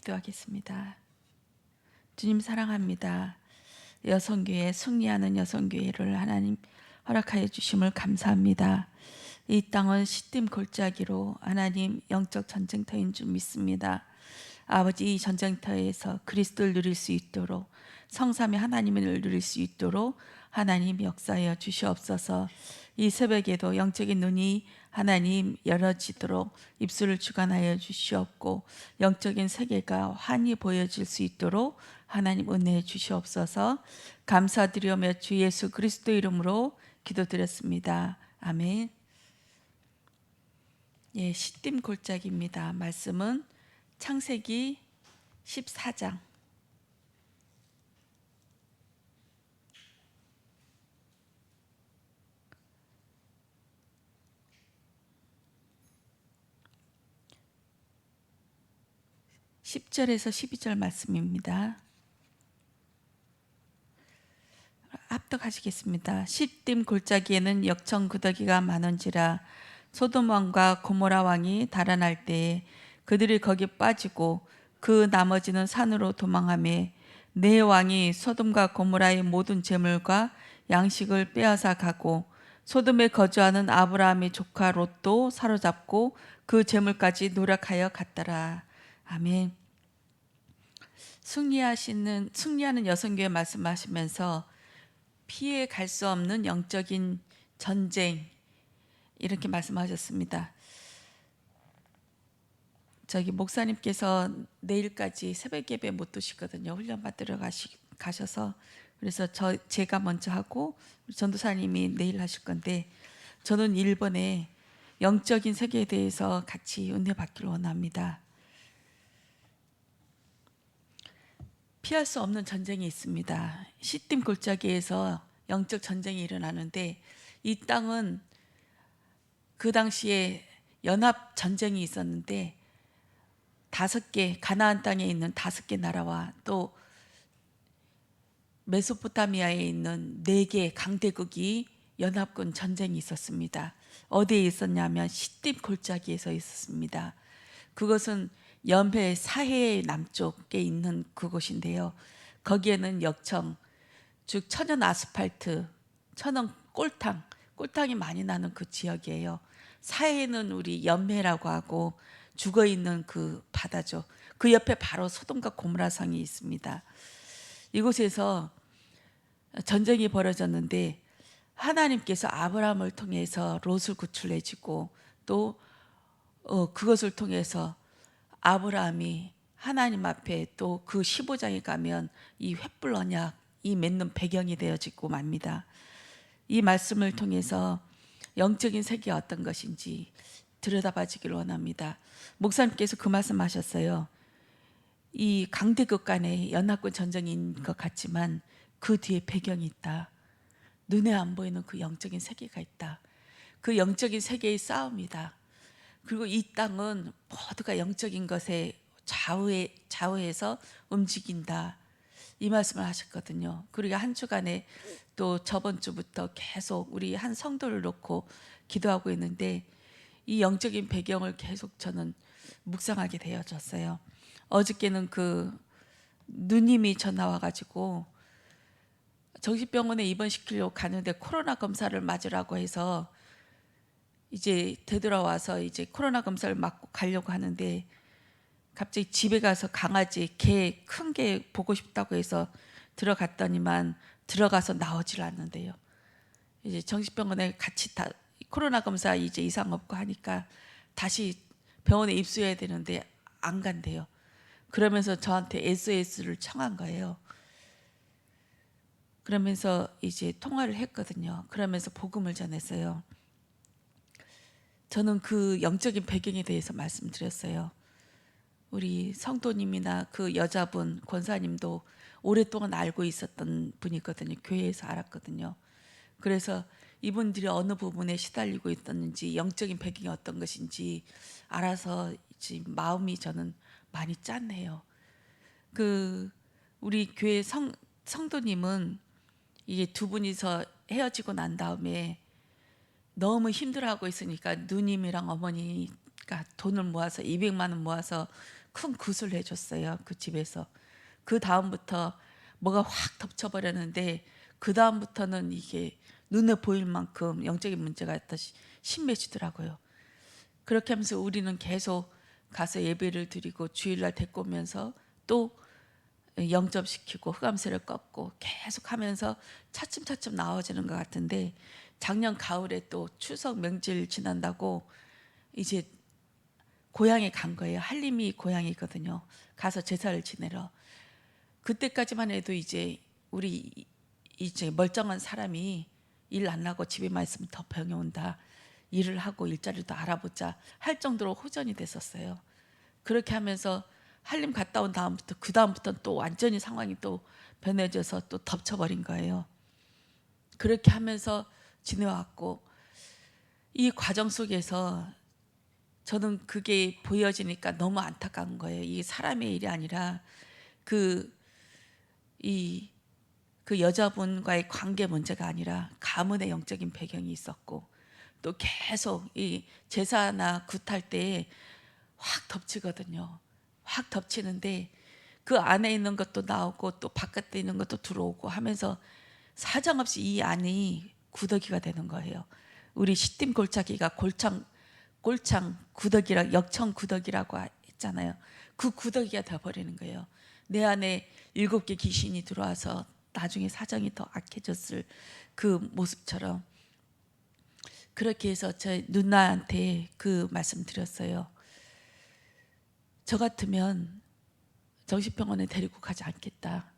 기도하겠습니다. 주님 사랑합니다. 여성교회, 승리하는 여성교회를 하나님 허락하여 주심을 감사합니다. 이 땅은 시딤 골짜기로 하나님 영적 전쟁터인 줄 믿습니다. 아버지, 이 전쟁터에서 그리스도를 누릴 수 있도록, 성삼위 하나님을 누릴 수 있도록 하나님 역사하여 주시옵소서. 이 새벽에도 영적인 눈이 하나님 열어지도록 입술을 주관하여 주시옵고, 영적인 세계가 환히 보여질 수 있도록 하나님 은혜해 주시옵소서. 감사드리오며 주 예수 그리스도 이름으로 기도드렸습니다. 아멘. 예, 시딤 골짜기입니다. 말씀은 창세기 14장 10절에서 12절 말씀입니다. 합독하시겠습니다. 시딤 골짜기에는 역청 구더기가 많은지라 소돔 왕과 고모라 왕이 달아날 때에 그들이 거기 빠지고 그 나머지는 산으로 도망하며 네 왕이 소돔과 고모라의 모든 재물과 양식을 빼앗아 가고 소돔에 거주하는 아브라함의 조카 롯도 사로잡고 그 재물까지 노력하여 갔더라. 아멘. 승리하는 여성교회 말씀하시면서 피해 갈 수 없는 영적인 전쟁 이렇게 말씀하셨습니다. 저기 목사님께서 내일까지 새벽 예배 못 드시거든요. 훈련 받으러 가셔서 그래서 제가 먼저 하고 전도사님이 내일 하실 건데 저는 일본의 영적인 세계에 대해서 같이 은혜 받기를 원합니다. 피할 수 없는 전쟁이 있습니다. 시딤 골짜기에서 영적 전쟁이 일어나는데 이 땅은 그 당시에 연합 전쟁이 있었는데 5개 가나안 땅에 있는 5개 나라와 또 메소포타미아에 있는 4개 강대국이 연합군 전쟁이 있었습니다. 어디에 있었냐면 시딤 골짜기에서 있었습니다. 그것은 연해 사해 남쪽에 있는 그곳인데요. 거기에는 역청, 즉 천연 아스팔트, 천연 꼴탕이 많이 나는 그 지역이에요. 사해는 우리 연해라고 하고 죽어 있는 그 바다죠. 그 옆에 바로 소돔과 고모라 성이 있습니다. 이곳에서 전쟁이 벌어졌는데 하나님께서 아브라함을 통해서 롯을 구출해주고 또 그것을 통해서 아브라함이 하나님 앞에 또 그 15장에 가면 이 횃불 언약이 맺는 배경이 되어지고 맙니다. 이 말씀을 통해서 영적인 세계가 어떤 것인지 들여다봐지기를 원합니다. 목사님께서 그 말씀하셨어요. 이 강대국 간의 연합군 전쟁인 것 같지만 그 뒤에 배경이 있다. 눈에 안 보이는 그 영적인 세계가 있다. 그 영적인 세계의 싸움이다. 그리고 이 땅은 모두가 영적인 것에 좌우해서 움직인다. 이 말씀을 하셨거든요. 그리고 한 주간에 또 저번 주부터 계속 우리 한 성도를 놓고 기도하고 있는데 이 영적인 배경을 계속 저는 묵상하게 되어졌어요. 어저께는 그 누님이 전화 와가지고 정신병원에 입원시키려고 가는데 코로나 검사를 맞으라고 해서 이제 되돌아와서 이제 코로나 검사를 맞고 가려고 하는데 갑자기 집에 가서 강아지, 개, 큰 개 보고 싶다고 해서 들어갔더니만 들어가서 나오질 않는데요. 이제 정신병원에 같이 다 코로나 검사 이제 이상 없고 하니까 다시 병원에 입수해야 되는데 안 간대요. 그러면서 저한테 SOS를 청한 거예요. 그러면서 이제 통화를 했거든요. 그러면서 복음을 전했어요. 저는 그 영적인 배경에 대해서 말씀드렸어요. 우리 성도님이나 그 여자분 권사님도 오랫동안 알고 있었던 분이거든요. 교회에서 알았거든요. 그래서 이분들이 어느 부분에 시달리고 있었는지 영적인 배경이 어떤 것인지 알아서 지금 마음이 저는 많이 짠해요. 그 우리 교회 성도님은 이게 두 분이서 헤어지고 난 다음에 너무 힘들어하고 있으니까 누님이랑 어머니가 돈을 모아서 200만 원 모아서 큰 굿을 해줬어요. 그 집에서. 그 다음부터 뭐가 확 덮쳐버렸는데 그 다음부터는 이게 눈에 보일 만큼 영적인 문제가 심해지더라고요. 그렇게 하면서 우리는 계속 가서 예배를 드리고 주일날 데리고 오면서 또 영접시키고 흑암세를 꺾고 계속 하면서 차츰차츰 나아지는 것 같은데, 작년 가을에 또 추석 명절 지난다고 이제 고향에 간 거예요. 한림이 고향이거든요. 가서 제사를 지내러. 그때까지만 해도 이제 우리 이제 멀쩡한 사람이 일 안 나고 집에만 있으면 더 병이 온다, 일을 하고 일자리도 알아보자 할 정도로 호전이 됐었어요. 그렇게 하면서 한림 갔다 온 다음부터 그 다음부터는 또 완전히 상황이 또 변해져서 또 덮쳐버린 거예요. 그렇게 하면서 지내왔고, 이 과정 속에서 저는 그게 보여지니까 너무 안타까운 거예요. 이게 사람의 일이 아니라 그 여자분과의 관계 문제가 아니라 가문의 영적인 배경이 있었고, 또 계속 이 제사나 굿할 때 확 덮치거든요. 확 덮치는데 그 안에 있는 것도 나오고 또 바깥에 있는 것도 들어오고 하면서 사정없이 이 안이 구더기가 되는 거예요. 우리 시딤 골짜기가 골창 구더기라, 역청 구더기라고 했잖아요. 그 구더기가 되어버리는 거예요. 내 안에 7개 귀신이 들어와서 나중에 사정이 더 악해졌을 그 모습처럼. 그렇게 해서 저 누나한테 그 말씀 드렸어요. 저 같으면 정신병원에 데리고 가지 않겠다.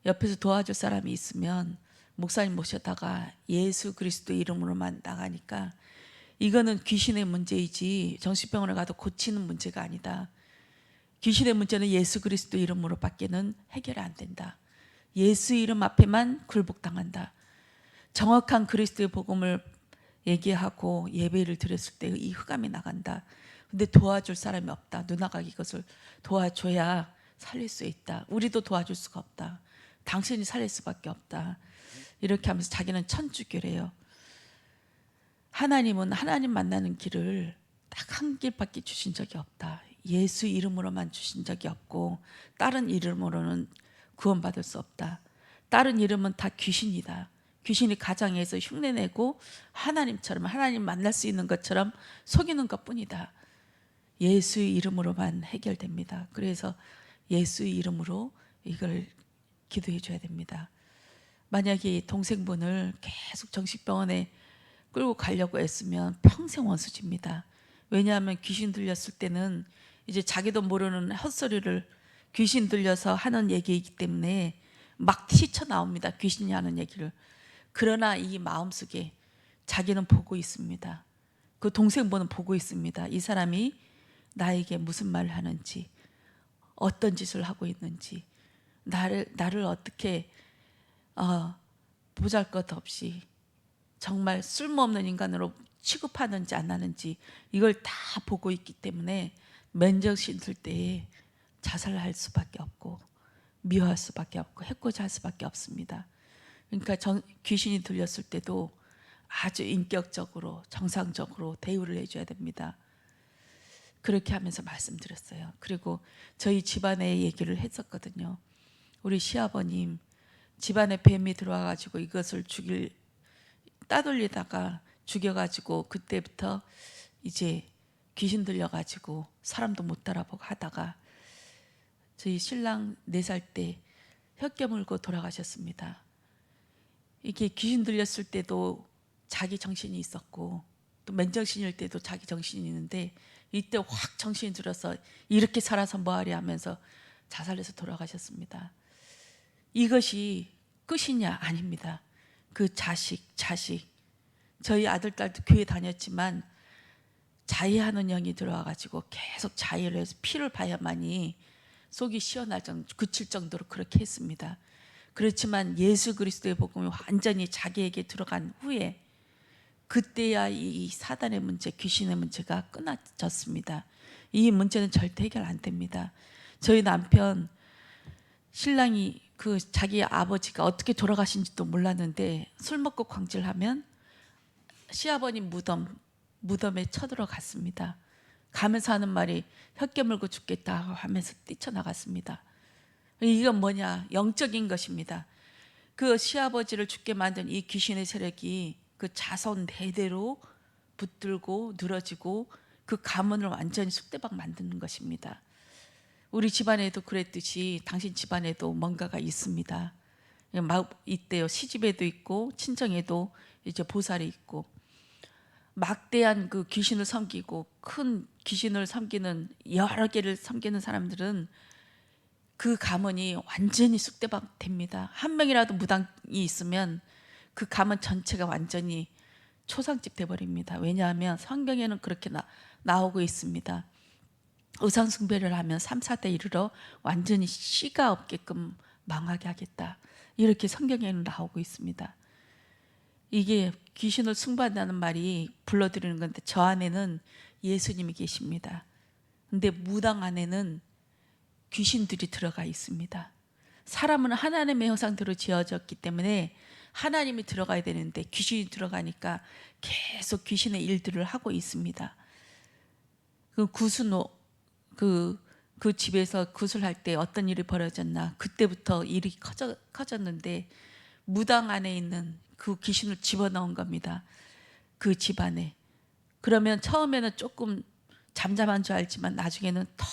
옆에서 도와줄 사람이 있으면 목사님 모셔다가 예수 그리스도 이름으로만 나가니까 이거는 귀신의 문제이지 정신병원에 가도 고치는 문제가 아니다. 귀신의 문제는 예수 그리스도 이름으로 밖에는 해결이 안 된다. 예수 이름 앞에만 굴복당한다. 정확한 그리스도의 복음을 얘기하고 예배를 드렸을 때 이 흑암이 나간다. 근데 도와줄 사람이 없다. 누나가 이것을 도와줘야 살릴 수 있다. 우리도 도와줄 수가 없다. 당신이 살릴 수밖에 없다. 이렇게 하면서 자기는 천주교래요. 하나님은 하나님 만나는 길을 딱 한 길밖에 주신 적이 없다. 예수 이름으로만 주신 적이 없고 다른 이름으로는 구원받을 수 없다. 다른 이름은 다 귀신이다. 귀신이 가장에서 흉내내고 하나님처럼, 하나님 만날 수 있는 것처럼 속이는 것뿐이다. 예수의 이름으로만 해결됩니다. 그래서 예수의 이름으로 이걸 기도해 줘야 됩니다. 만약에 동생분을 계속 정신병원에 끌고 가려고 했으면 평생 원수집니다. 왜냐하면 귀신 들렸을 때는 이제 자기도 모르는 헛소리를 귀신 들려서 하는 얘기이기 때문에 막 튀쳐나옵니다. 귀신이 하는 얘기를. 그러나 이 마음속에 자기는 보고 있습니다. 그 동생분은 보고 있습니다. 이 사람이 나에게 무슨 말을 하는지, 어떤 짓을 하고 있는지, 나를 어떻게 보잘것없이 정말 쓸모없는 인간으로 취급하는지 안 하는지 이걸 다 보고 있기 때문에 맨정신 들 때에 자살할 수밖에 없고 미워할 수밖에 없고 해코지 할 수밖에 없습니다. 그러니까 귀신이 들렸을 때도 아주 인격적으로 정상적으로 대우를 해줘야 됩니다. 그렇게 하면서 말씀드렸어요. 그리고 저희 집안의 얘기를 했었거든요. 우리 시아버님 집안에 뱀이 들어와가지고 이것을 따돌리다가 죽여가지고 그때부터 이제 귀신 들려가지고 사람도 못 따라보고 하다가 저희 신랑 4살 때 혀껴 물고 돌아가셨습니다. 이게 귀신 들렸을 때도 자기 정신이 있었고 또 맨정신일 때도 자기 정신이 있는데 이때 확 정신이 들어서 이렇게 살아서 뭐하리 하면서 자살해서 돌아가셨습니다. 이것이 끝이냐? 아닙니다. 그 자식 저희 아들 딸도 교회 다녔지만 자해하는 영이 들어와가지고 계속 자해를 해서 피를 봐야만이 속이 시원할 정도, 그칠 정도로 그렇게 했습니다. 그렇지만 예수 그리스도의 복음이 완전히 자기에게 들어간 후에 그때야 이 사단의 문제, 귀신의 문제가 끊어졌습니다. 이 문제는 절대 해결 안 됩니다. 저희 남편 신랑이 자기 아버지가 어떻게 돌아가신지도 몰랐는데 술 먹고 광질하면 시아버님 무덤에 쳐들어갔습니다. 가면서 하는 말이 혀 깨물고 죽겠다 하면서 뛰쳐나갔습니다. 이건 뭐냐? 영적인 것입니다. 그 시아버지를 죽게 만든 이 귀신의 세력이 그 자손 대대로 붙들고 늘어지고 그 가문을 완전히 쑥대박 만드는 것입니다. 우리 집안에도 그랬듯이 당신 집안에도 뭔가가 있습니다. 막 있대요. 시집에도 있고 친정에도 이제 보살이 있고, 막대한 그 귀신을 섬기고 큰 귀신을 섬기는 여러 개를 섬기는 사람들은 그 가문이 완전히 쑥대박 됩니다. 한 명이라도 무당이 있으면 그 가문 전체가 완전히 초상집 돼버립니다. 왜냐하면 성경에는 그렇게 나오고 있습니다. 우상 숭배를 하면 3, 4대 이르러 완전히 씨가 없게끔 망하게 하겠다. 이렇게 성경에는 나오고 있습니다. 이게 귀신을 숭배한다는 말이 불러들이는 건데 저 안에는 예수님이 계십니다. 근데 무당 안에는 귀신들이 들어가 있습니다. 사람은 하나님의 형상대로 지어졌기 때문에 하나님이 들어가야 되는데 귀신이 들어가니까 계속 귀신의 일들을 하고 있습니다. 그 구순호 그 집에서 구슬할 때 어떤 일이 벌어졌나, 그때부터 일이 커졌는데 무당 안에 있는 그 귀신을 집어넣은 겁니다. 그 집안에. 그러면 처음에는 조금 잠잠한 줄 알지만 나중에는 더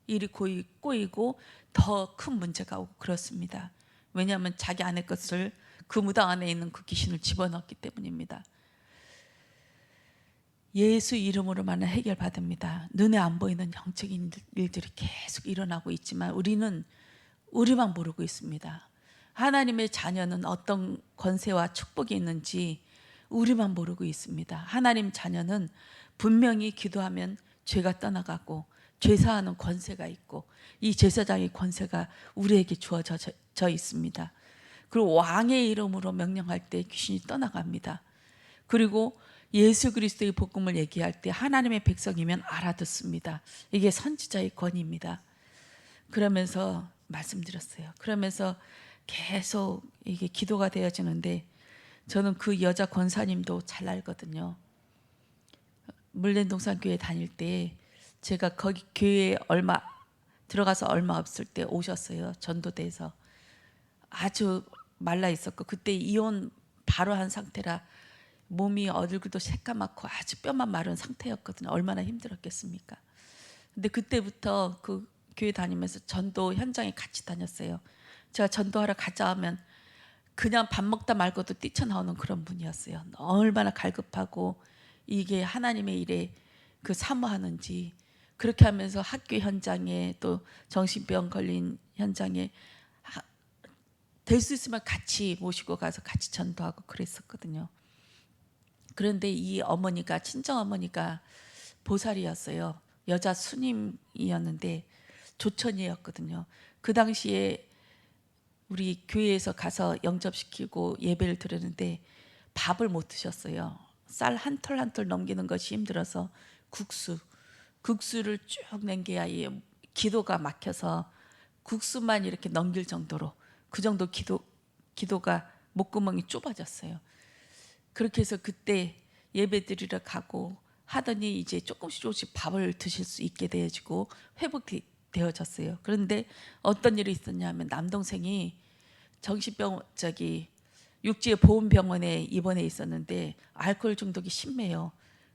일이 꼬이고 더 큰 문제가 오고 그렇습니다. 왜냐하면 자기 안의 것을 그 무당 안에 있는 그 귀신을 집어넣었기 때문입니다. 예수 이름으로만 해결받습니다. 눈에 안 보이는 영적인 일들이 계속 일어나고 있지만 우리는 우리만 모르고 있습니다. 하나님의 자녀는 어떤 권세와 축복이 있는지 우리만 모르고 있습니다. 하나님 자녀는 분명히 기도하면 죄가 떠나가고 죄사하는 권세가 있고 이 제사장의 권세가 우리에게 주어져 있습니다. 그리고 왕의 이름으로 명령할 때 귀신이 떠나갑니다. 그리고 예수 그리스도의 복음을 얘기할 때 하나님의 백성이면 알아듣습니다. 이게 선지자의 권위입니다. 그러면서 말씀드렸어요. 그러면서 계속 이게 기도가 되어지는데 저는 그 여자 권사님도 잘 알거든요. 물랜동산 교회 다닐 때 제가 거기 교회에 들어가서 얼마 없을 때 오셨어요. 전도대에서. 아주 말라 있었고 그때 이혼 바로 한 상태라 몸이 얼굴도 새까맣고 아주 뼈만 마른 상태였거든요. 얼마나 힘들었겠습니까? 근데 그때부터 그 교회 다니면서 전도 현장에 같이 다녔어요. 제가 전도하러 가자 하면 그냥 밥 먹다 말고도 뛰쳐나오는 그런 분이었어요. 얼마나 갈급하고 이게 하나님의 일에 그 사모하는지. 그렇게 하면서 학교 현장에 또 정신병 걸린 현장에 될 수 있으면 같이 모시고 가서 같이 전도하고 그랬었거든요. 그런데 이 어머니가, 친정 어머니가 보살이었어요. 여자 스님이었는데 조천이었거든요. 그 당시에 우리 교회에서 가서 영접시키고 예배를 드렸는데 밥을 못 드셨어요. 쌀 한 톨 한 톨 넘기는 것이 힘들어서 국수를 쭉 남겨야 기도가 막혀서 국수만 이렇게 넘길 정도로, 그 정도 기도가 목구멍이 좁아졌어요. 그렇게 해서 그때 예배 드리러 가고 하더니 이제 조금씩 밥을 드실 수 있게 되어지고 회복되어졌어요. 그런데 어떤 일이 있었냐면 남동생이 정신병 육지의 보훈병원에 입원해 있었는데 알코올 중독이 심해요.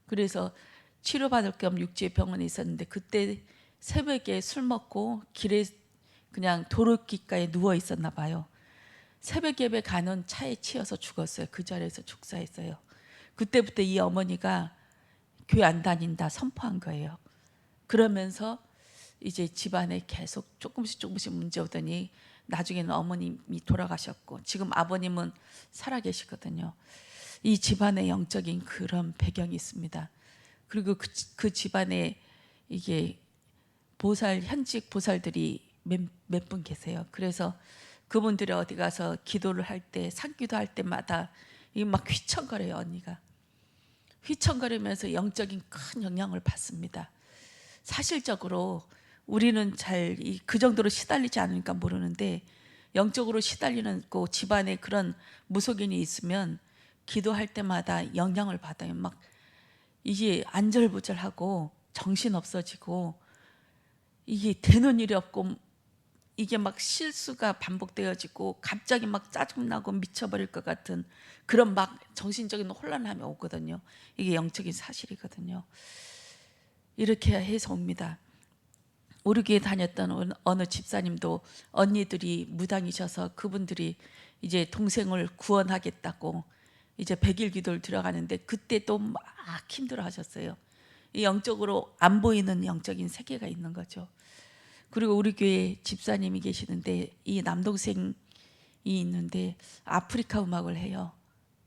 그래서 치료받을 겸 육지의 병원에 있었는데 그때 새벽에 술 먹고 길에 그냥 도로길가에 누워 있었나 봐요. 새벽 예배 가는 차에 치여서 죽었어요. 그 자리에서 죽사했어요. 그때부터 이 어머니가 교회 안 다닌다 선포한 거예요. 그러면서 이제 집안에 계속 조금씩 문제 오더니 나중에는 어머님이 돌아가셨고 지금 아버님은 살아계시거든요. 이 집안에 영적인 그런 배경이 있습니다. 그리고 그 집안에 이게 현직 보살들이 몇 분 계세요. 그래서 그분들이 어디 가서 기도를 할 때, 산기도 할 때마다 막 휘청거려요. 언니가 휘청거리면서 영적인 큰 영향을 받습니다. 사실적으로 우리는 잘 그 정도로 시달리지 않으니까 모르는데 영적으로 시달리는 그 집안에 그런 무속인이 있으면 기도할 때마다 영향을 받아요. 막 이게 안절부절하고 정신 없어지고 이게 되는 일이 없고 이게 막 실수가 반복되어지고 갑자기 막 짜증나고 미쳐버릴 것 같은 그런 막 정신적인 혼란함이 오거든요. 이게 영적인 사실이거든요. 이렇게 해서 옵니다. 우리 교회 다녔던 어느 집사님도 언니들이 무당이셔서 그분들이 이제 동생을 구원하겠다고 이제 100일 기도를 들어가는데 그때 또 막 힘들어 하셨어요. 영적으로 안 보이는 영적인 세계가 있는 거죠. 그리고 우리 교회 집사님이 계시는데 이 남동생이 있는데 아프리카 음악을 해요.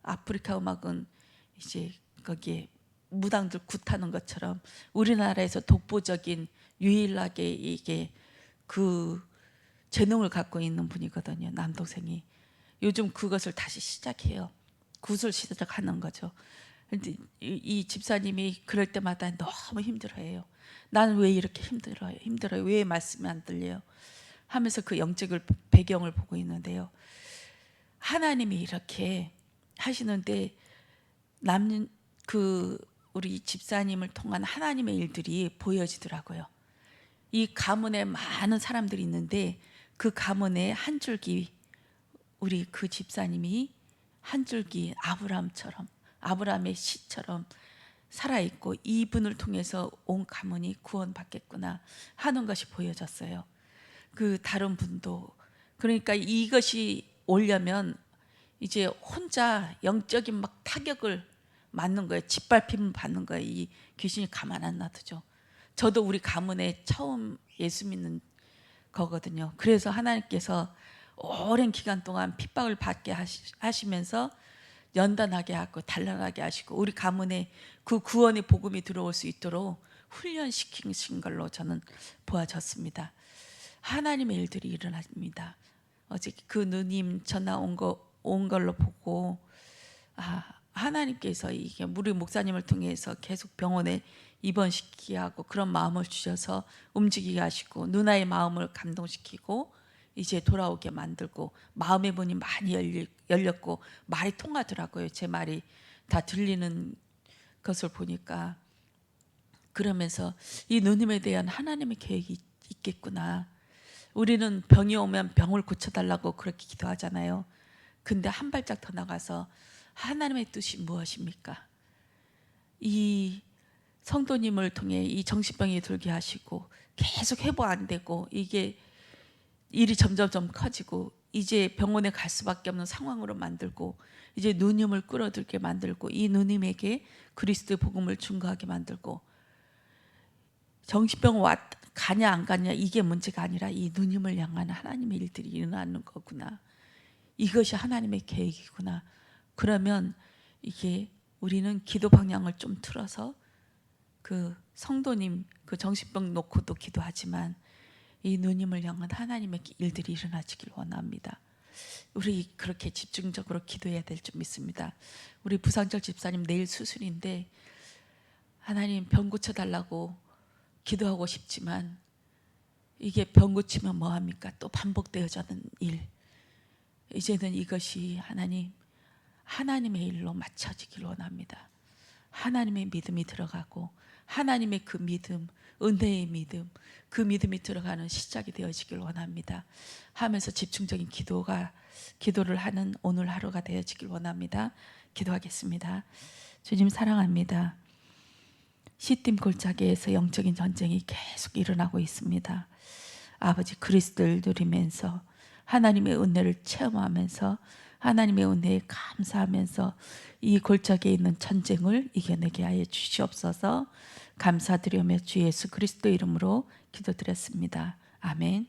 아프리카 음악은 이제 거기에 무당들 굿하는 것처럼 우리나라에서 독보적인 유일하게 이게 그 재능을 갖고 있는 분이거든요. 남동생이 요즘 그것을 다시 시작해요. 굿을 시작하는 거죠. 근데 이 집사님이 그럴 때마다 너무 힘들어해요. 나는 왜 이렇게 힘들어요? 왜 말씀이 안 들려요? 하면서 그 영적을 배경을 보고 있는데요. 하나님이 이렇게 하시는데 남는 그 우리 집사님을 통한 하나님의 일들이 보여지더라고요. 이 가문에 많은 사람들이 있는데 그 가문에 한 줄기 우리 그 집사님이 한 줄기 아브라함의 씨처럼 살아있고 이분을 통해서 온 가문이 구원받겠구나 하는 것이 보여졌어요. 그 다른 분도 그러니까 이것이 오려면 이제 혼자 영적인 막 타격을 맞는 거예요. 짓밟힘을 받는 거예요. 이 귀신이 가만 안 놔두죠. 저도 우리 가문에 처음 예수 믿는 거거든요. 그래서 하나님께서 오랜 기간 동안 핍박을 받게 하시면서 연단하게 하고 단련하게 하시고 우리 가문에 그 구원의 복음이 들어올 수 있도록 훈련시키신 걸로 저는 보아졌습니다. 하나님의 일들이 일어납니다. 어제 그 누님 전화 온 걸로 보고 하나님께서 이게 우리 목사님을 통해서 계속 병원에 입원시키게 하고 그런 마음을 주셔서 움직이게 하시고 누나의 마음을 감동시키고 이제 돌아오게 만들고 마음의 문이 많이 열렸고 말이 통하더라고요. 제 말이 다 들리는 것을 보니까 그러면서 이 누님에 대한 하나님의 계획이 있겠구나. 우리는 병이 오면 병을 고쳐달라고 그렇게 기도하잖아요. 근데 한 발짝 더 나가서 하나님의 뜻이 무엇입니까? 이 성도님을 통해 이 정신병이 들게 하시고 계속 회복 안 되고 이게 일이 점점점 커지고 이제 병원에 갈 수밖에 없는 상황으로 만들고 이제 누님을 끌어들게 만들고 이 누님에게 그리스도의 복음을 증거하게 만들고 정신병 가냐 안 가냐 이게 문제가 아니라 이 누님을 향한 하나님의 일들이 일어나는 거구나. 이것이 하나님의 계획이구나. 그러면 이게 우리는 기도 방향을 좀 틀어서 그 성도님 그 정신병 놓고도 기도하지만 이 누님을 향한 하나님의 일들이 일어나지길 원합니다. 우리 그렇게 집중적으로 기도해야 될 줄 믿습니다. 우리 부상절 집사님 내일 수술인데 하나님 병 고쳐달라고 기도하고 싶지만 이게 병 고치면 뭐합니까? 또 반복되어지는 일. 이제는 이것이 하나님의 일로 맞춰지길 원합니다. 하나님의 믿음이 들어가고 하나님의 그 믿음, 은혜의 믿음, 그 믿음이 들어가는 시작이 되어지길 원합니다. 하면서 집중적인 기도를 하는 오늘 하루가 되어지길 원합니다. 기도하겠습니다. 주님 사랑합니다. 시딤 골짜기에서 영적인 전쟁이 계속 일어나고 있습니다. 아버지 그리스도를 누리면서 하나님의 은혜를 체험하면서 하나님의 은혜에 감사하면서 이 골짜기에 있는 전쟁을 이겨내게 하여 주시옵소서. 감사드리며 주 예수 그리스도 이름으로 기도드렸습니다. 아멘.